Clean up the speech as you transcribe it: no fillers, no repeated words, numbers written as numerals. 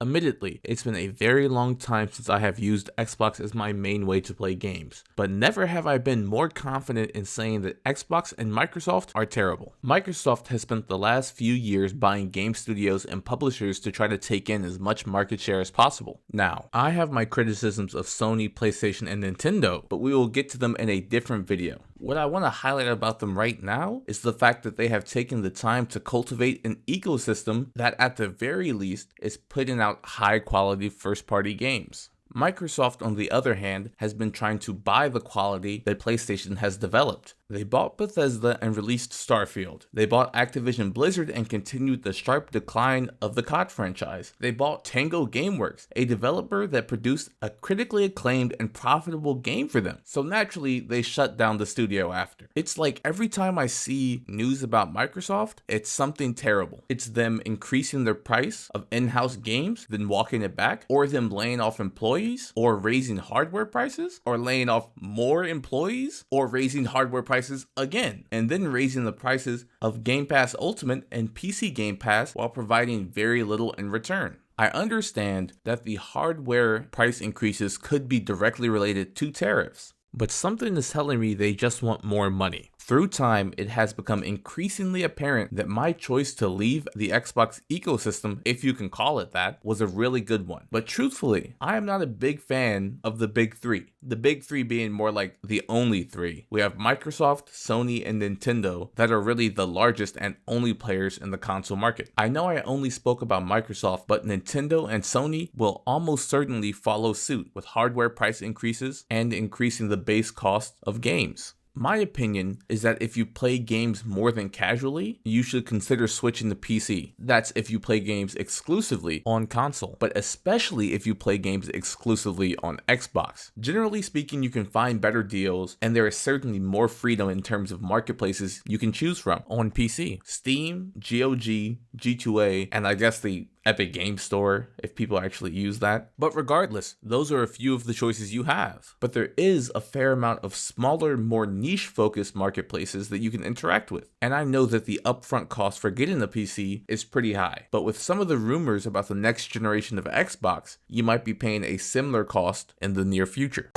Admittedly, it's been a very long time since I have used Xbox as my main way to play games, but never have I been more confident in saying that Xbox and Microsoft are terrible. Microsoft has spent the last few years buying game studios and publishers to try to take in as much market share as possible. Now, I have my criticisms of Sony, PlayStation, and Nintendo, but we will get to them in a different video. What I want to highlight about them right now is the fact that they have taken the time to cultivate an ecosystem that at the very least is putting out high quality first party games. Microsoft, on the other hand, has been trying to buy the quality that PlayStation has developed. They bought Bethesda and released Starfield. They bought Activision Blizzard and continued the sharp decline of the COD franchise. They bought Tango Gameworks, a developer that produced a critically acclaimed and profitable game for them. So naturally, they shut down the studio after. It's like every time I see news about Microsoft, it's something terrible. It's them increasing their price of in-house games, then walking it back, or them laying off employees, or raising hardware prices, or laying off more employees, or raising hardware prices again, and then raising the prices of Game Pass Ultimate and PC Game Pass while providing very little in return. I understand that the hardware price increases could be directly related to tariffs, but something is telling me they just want more money. Through time, it has become increasingly apparent that my choice to leave the Xbox ecosystem, if you can call it that, was a really good one. But truthfully, I am not a big fan of the big three. The big three being more like the only three. We have Microsoft, Sony, and Nintendo that are really the largest and only players in the console market. I know I only spoke about Microsoft, but Nintendo and Sony will almost certainly follow suit with hardware price increases and increasing the base cost of games. My opinion is that if you play games more than casually, you should consider switching to PC. That's if you play games exclusively on console, but especially if you play games exclusively on Xbox. Generally speaking, you can find better deals, and there is certainly more freedom in terms of marketplaces you can choose from on PC. Steam, GOG, G2A, and I guess the Epic Game Store, if people actually use that. But regardless, those are a few of the choices you have. But there is a fair amount of smaller, more niche-focused marketplaces that you can interact with. And I know that the upfront cost for getting a PC is pretty high. But with some of the rumors about the next generation of Xbox, you might be paying a similar cost in the near future.